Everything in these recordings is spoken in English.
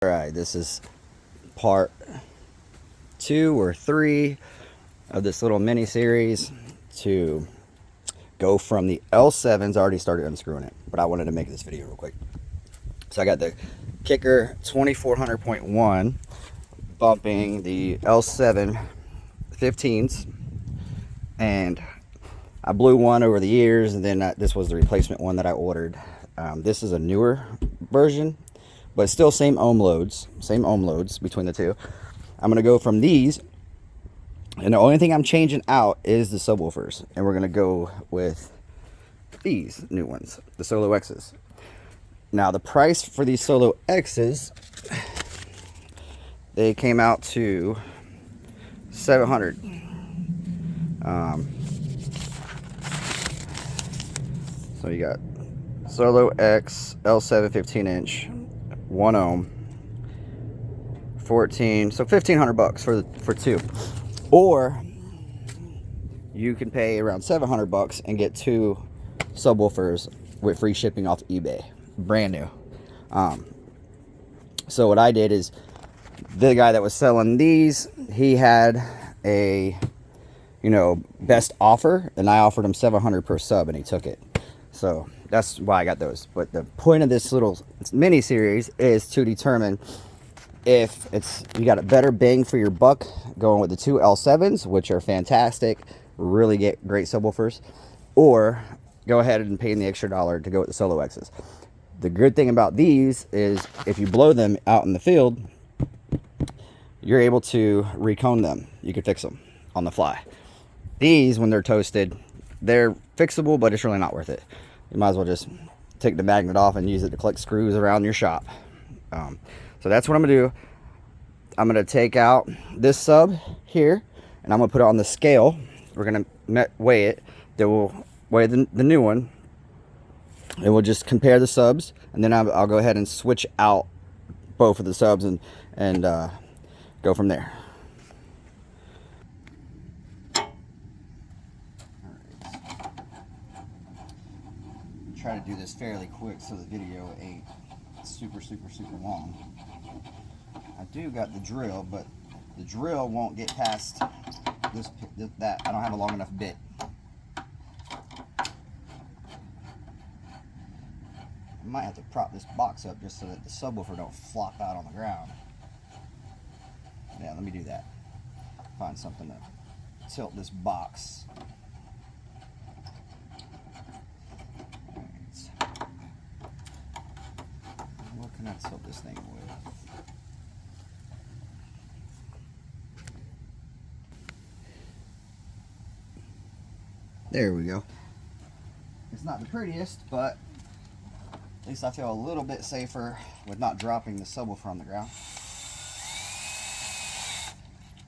Alright, this is part 2 or 3 of this little mini series to go from the L7s. I already started unscrewing it, but I wanted to make this video real quick. So I got the Kicker 2400.1 bumping the L7 15s, and I blew one over the years, and then this was the replacement one that I ordered. This is a newer version, but still same ohm loads between the two. I'm gonna go from these, and the only thing I'm changing out is the subwoofers, and we're gonna go with these new ones, the soloXs. Now the price for these soloXs, they came out to $700. So you got soloX L7 15-inch, 1 ohm, 14, so $1,500 for two. Or you can pay around $700 and get 2 subwoofers with free shipping off eBay, brand new. So what I did is, the guy that was selling these, he had a, best offer, and I offered him $700 per sub, and he took it. So that's why I got those. But the point of this little mini series is to determine if you got a better bang for your buck going with the 2 L7s, which are fantastic, really get great subwoofers, or go ahead and pay the extra $1 to go with the soloXs. The good thing about these is if you blow them out in the field, you're able to recone them. You can fix them on the fly. These, when they're toasted, they're fixable, but it's really not worth it. You might as well just take the magnet off and use it to collect screws around your shop. So that's what I'm gonna do. I'm gonna take out this sub here, and I'm gonna put it on the scale. We're gonna weigh it. Then we'll weigh the new one, and we'll just compare the subs, and then I'll go ahead and switch out both of the subs and go from there. Try to do this fairly quick so the video ain't super long. I do got the drill, but the drill won't get past that. I don't have a long enough bit. I might have to prop this box up just so that the subwoofer don't flop out on the ground. Yeah, let me do that. Find something to tilt this box. What can I tilt this thing with? There we go. It's not the prettiest, but at least I feel a little bit safer with not dropping the subwoofer on the ground.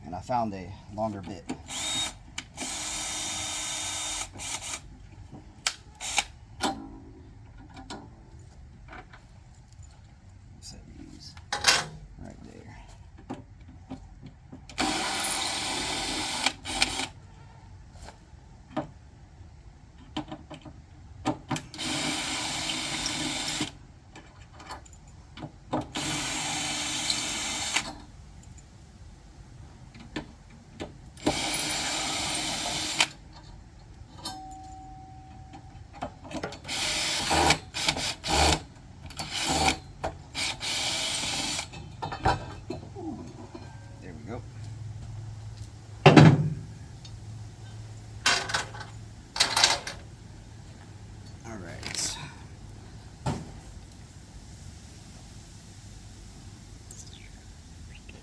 And I found a longer bit. Set these right there.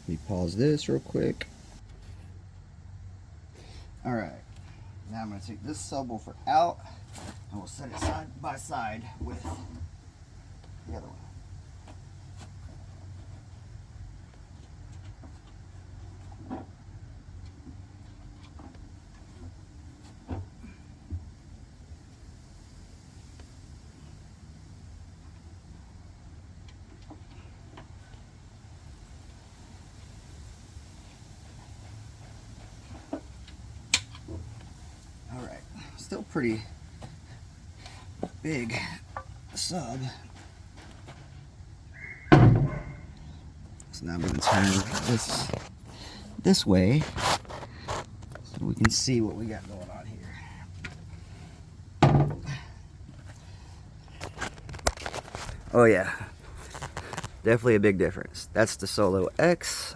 Let me pause this real quick. Alright, now I'm going to take this subwoofer out and we'll set it side by side with the other one. Still pretty big sub. So now I'm going to turn this way so we can see what we got going on here. Oh yeah, definitely a big difference. That's the soloX,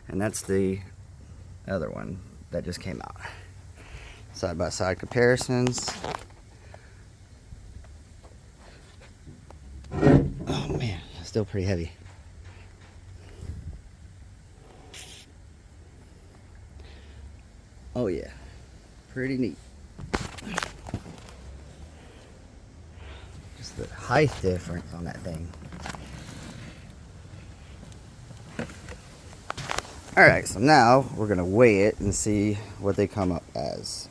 and that's the other one that just came out. Side by side comparisons. Oh man, still pretty heavy. Oh yeah, pretty neat. Just the height difference on that thing. Alright, so now we're going to weigh it and see what they come up as.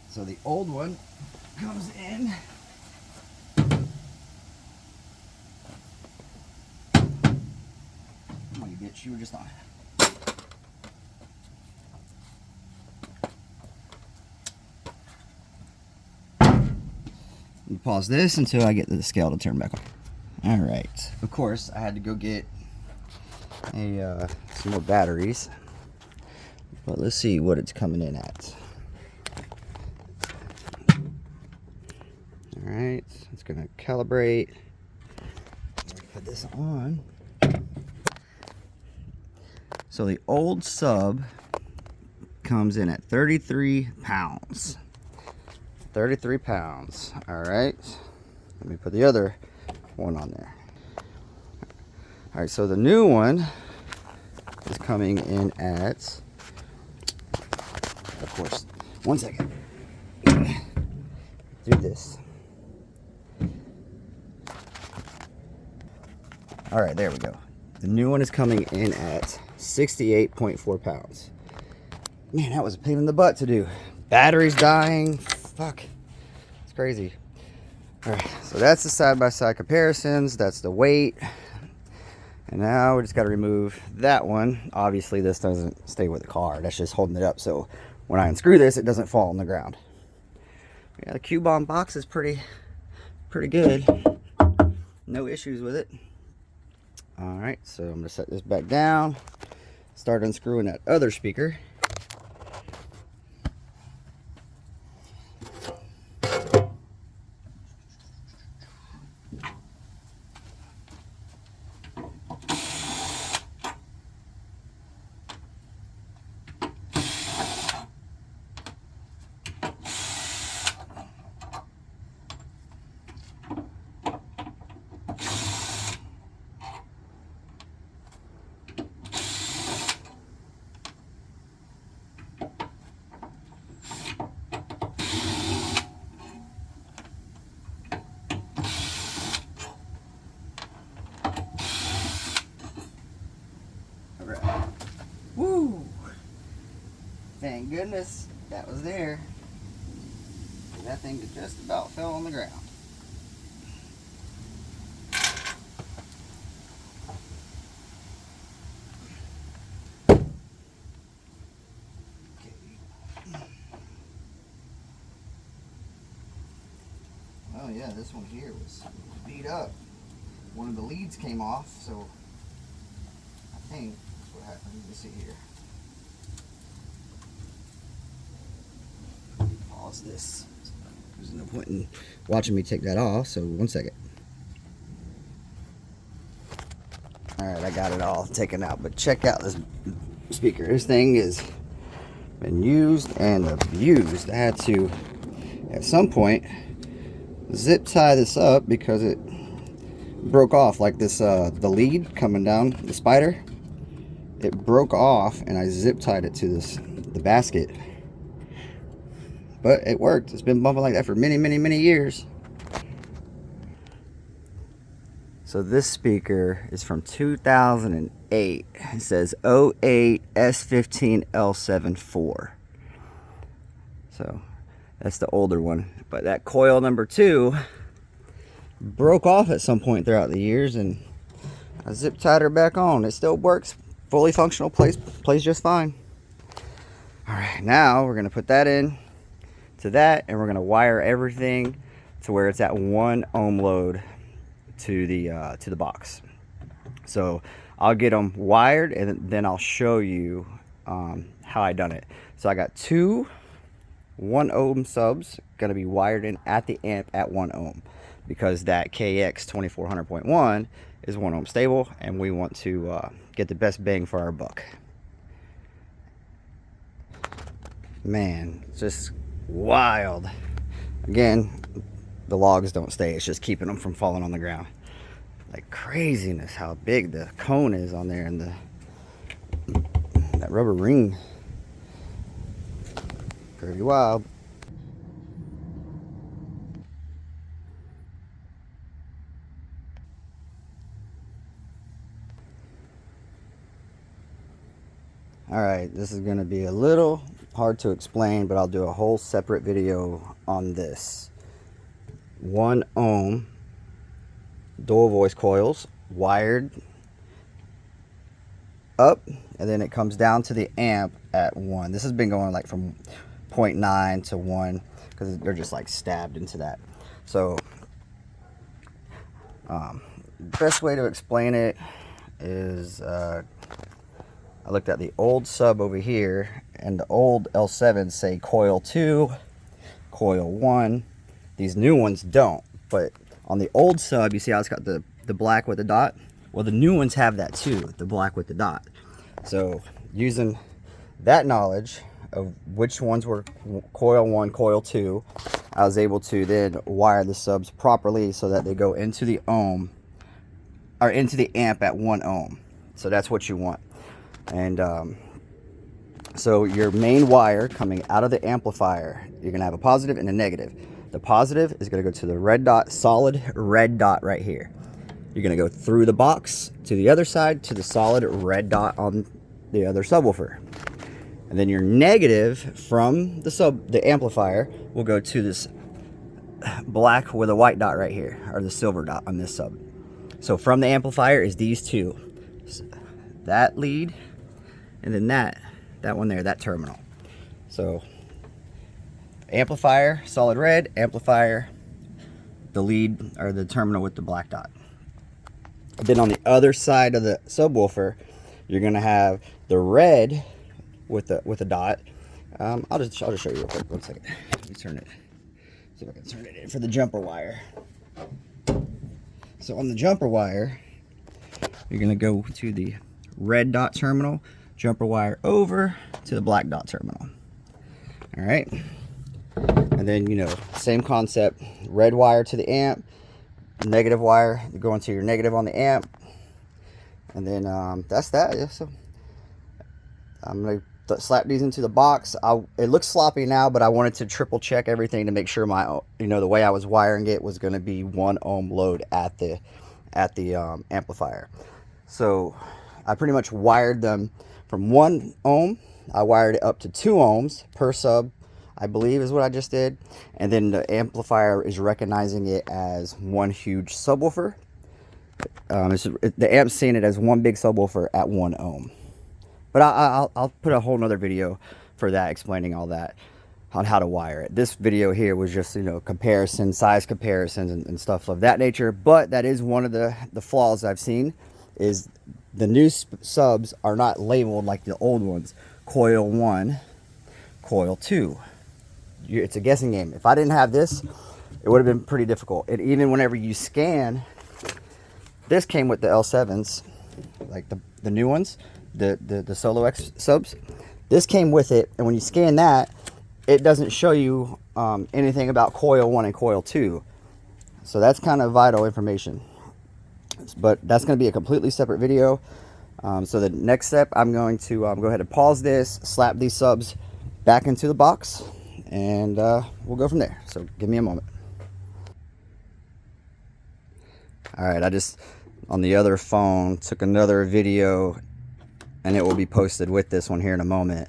So the old one comes in oh, you bitch, you were just on. You pause this until I get the scale to turn back on. Alright, of course I had to go get some more batteries, but let's see what it's coming in at. Alright, it's going to calibrate. Put this on. So the old sub comes in at 33 pounds. 33 pounds. Alright, let me put the other one on there. Alright, so the new one is coming in at, of course, 1 second. Do this. Alright, there we go. The new one is coming in at 68.4 pounds. Man, that was a pain in the butt to do. Battery's dying. Fuck. It's crazy. Alright, so that's the side-by-side comparisons. That's the weight. And now we just got to remove that one. Obviously, this doesn't stay with the car. That's just holding it up. So when I unscrew this, it doesn't fall on the ground. Yeah, the Q-bomb box is pretty good. No issues with it. Alright, so I'm going to set this back down. Start unscrewing that other speaker. Woo! Thank goodness that was there. That thing just about fell on the ground. Oh yeah, this one here was beat up. One of the leads came off, so I think that's what happened. Let me see here. Pause this. There's no point in watching me take that off, so 1 second. Alright, I got it all taken out, but check out this speaker. This thing has been used and abused. I had to, at some point, zip tie this up because it broke off, like this, the lead coming down, the spider. It broke off and I zip tied it to the basket. But it worked. It's been bumping like that for many years. So this speaker is from 2008. It says 08 S15 L74. So that's the older one. But that coil number 2 broke off at some point throughout the years, and I zip tied her back on. It still works. Fully functional, plays just fine. Alright, now we're going to put that in to that, and we're going to wire everything to where it's at 1 ohm load to the box. So I'll get them wired, and then I'll show you how I done it. So I got two 1 ohm subs going to be wired in at the amp at 1 ohm, because that KX 2400.1 is 1 ohm stable, and we want to get the best bang for our buck. Man, just wild. Again, the logs don't stay, it's just keeping them from falling on the ground. Like craziness how big the cone is on there, and that rubber ring. Pretty wild. All right, this is going to be a little hard to explain, but I'll do a whole separate video on this. 1 ohm dual voice coils wired up, and then it comes down to the amp at 1. This has been going like from 0.9 to 1, because they're just like stabbed into that. So best way to explain it is I looked at the old sub over here, and the old L7s say coil 2, coil 1. These new ones don't, but on the old sub, you see how it's got the black with the dot? Well, the new ones have that too, the black with the dot. So using that knowledge of which ones were coil 1, coil 2, I was able to then wire the subs properly so that they go into the ohm, or into the amp at 1 ohm. So that's what you want. And so your main wire coming out of the amplifier, you're gonna have a positive and a negative. The positive is gonna go to the red dot, solid red dot right here. You're gonna go through the box to the other side to the solid red dot on the other subwoofer. And then your negative from the amplifier will go to this black with a white dot right here, or the silver dot on this sub. So from the amplifier is these two, that lead, and then that one there, that terminal. So amplifier, solid red, amplifier, the lead, or the terminal with the black dot. Then on the other side of the subwoofer, you're gonna have the red with a dot. I'll just show you real quick. 1 second. Let me turn it. See if I can turn it in for the jumper wire. So on the jumper wire, you're gonna go to the red dot terminal, jumper wire over to the black dot terminal. All right. And then, you know, same concept, red wire to the amp, negative wire going to your negative on the amp. And then that's that. Yeah, so I'm going to slap these into the box. It looks sloppy now, but I wanted to triple check everything to make sure my, you know, the way I was wiring it was going to be 1 ohm load at the amplifier. So I pretty much wired them from 1 ohm. I wired it up to 2 ohms per sub, I believe is what I just did. And then the amplifier is recognizing it as one huge subwoofer. The amp's seeing it as one big subwoofer at 1 ohm. But I'll put a whole nother video for that, explaining all that on how to wire it. This video here was just, you know, comparison, size comparisons and stuff of that nature. But that is one of the flaws I've seen, is the new subs are not labeled like the old ones. Coil 1, coil 2. It's a guessing game. If I didn't have this, it would have been pretty difficult. And even whenever you scan, this came with the L7s, like the new ones, the soloX subs. This came with it, and when you scan that, it doesn't show you anything about coil 1 and coil 2. So that's kind of vital information. But that's going to be a completely separate video. So the next step, I'm going to go ahead and pause this, slap these subs back into the box, and we'll go from there. So give me a moment. All right, I just, on the other phone, took another video, and it will be posted with this one here in a moment,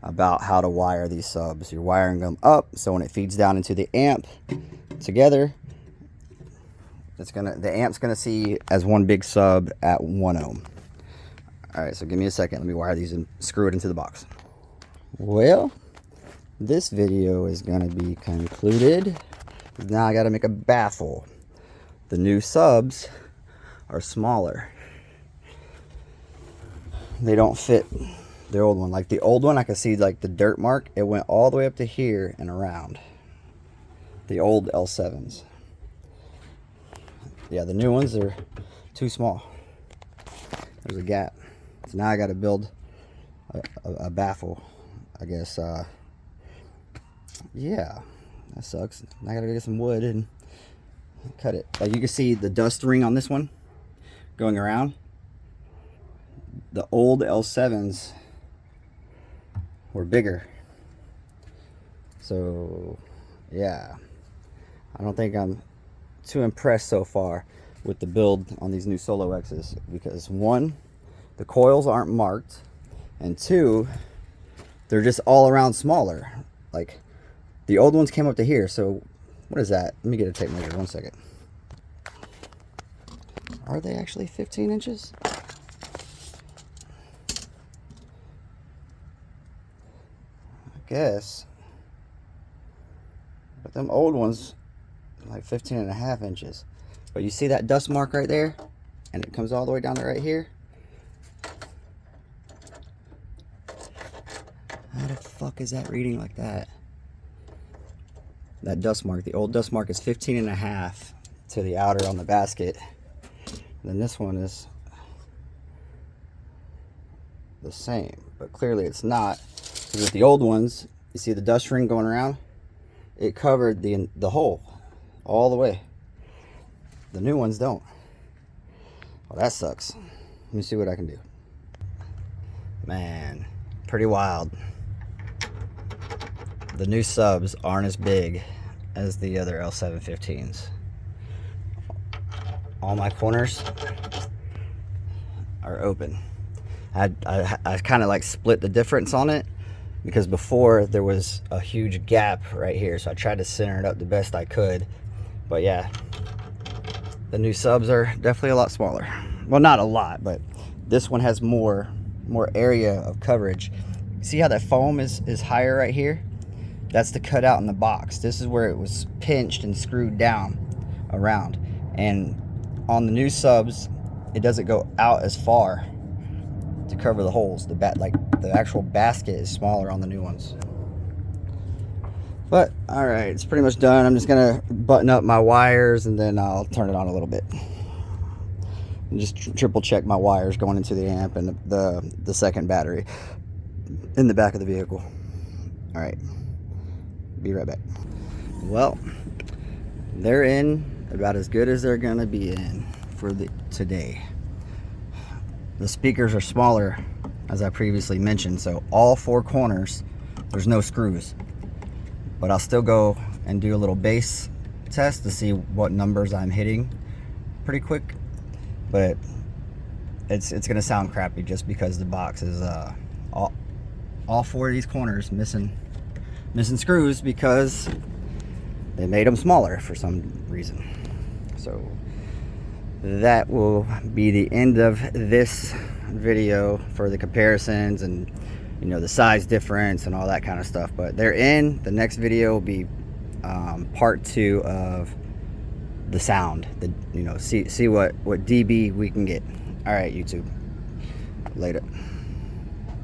about how to wire these subs. You're wiring them up, so when it feeds down into the amp together, the amp's gonna see as one big sub at 1 ohm. All right, so give me a second. Let me wire these and screw it into the box. Well, this video is gonna be concluded. Now I gotta make a baffle. The new subs are smaller. They don't fit the old one. Like the old one, I could see like the dirt mark. It went all the way up to here and around. The old L7s. Yeah, the new ones are too small. There's a gap. So now I got to build a baffle, I guess. Yeah, that sucks. I got to get some wood and cut it. Like you can see the dust ring on this one going around. The old L7s were bigger. So, yeah. I don't think I'm too impressed so far with the build on these new soloXs, because one, the coils aren't marked, and two, they're just all around smaller. Like the old ones came up to here. So what is that? Let me get a tape measure, 1 second. Are they actually 15 inches? I guess. But them old ones, like 15.5 inches. But you see that dust mark right there? And it comes all the way down to right here. How the fuck is that reading like that? That dust mark, the old dust mark is 15.5 to the outer on the basket. Then this one is the same, but clearly it's not. Because with the old ones, you see the dust ring going around? It covered the hole all the way. The new ones don't. Well, that sucks. Let me see what I can do. Man, pretty wild. The new subs aren't as big as the other L715s. All my corners are open. I kind of like split the difference on it, because before there was a huge gap right here, so I tried to center it up the best I could. But yeah, the new subs are definitely a lot smaller. Well, not a lot, but this one has more area of coverage. See how that foam is higher right here? That's the cutout in the box. This is where it was pinched and screwed down around. And on the new subs, it doesn't go out as far to cover the holes. The actual basket is smaller on the new ones. But all right, it's pretty much done. I'm just gonna button up my wires and then I'll turn it on a little bit. And just triple check my wires going into the amp and the second battery in the back of the vehicle. All right, be right back. Well, they're in about as good as they're gonna be in for today. The speakers are smaller, as I previously mentioned, so all four corners there's no screws, but I'll still go and do a little bass test to see what numbers I'm hitting pretty quick. But it's gonna sound crappy just because the box is all four of these corners missing screws, because they made them smaller for some reason. So that will be the end of this video for the comparisons and, you know, the size difference and all that kind of stuff. But they're in. The next video will be part 2 of the sound. See what dB we can get. All right, YouTube. Later.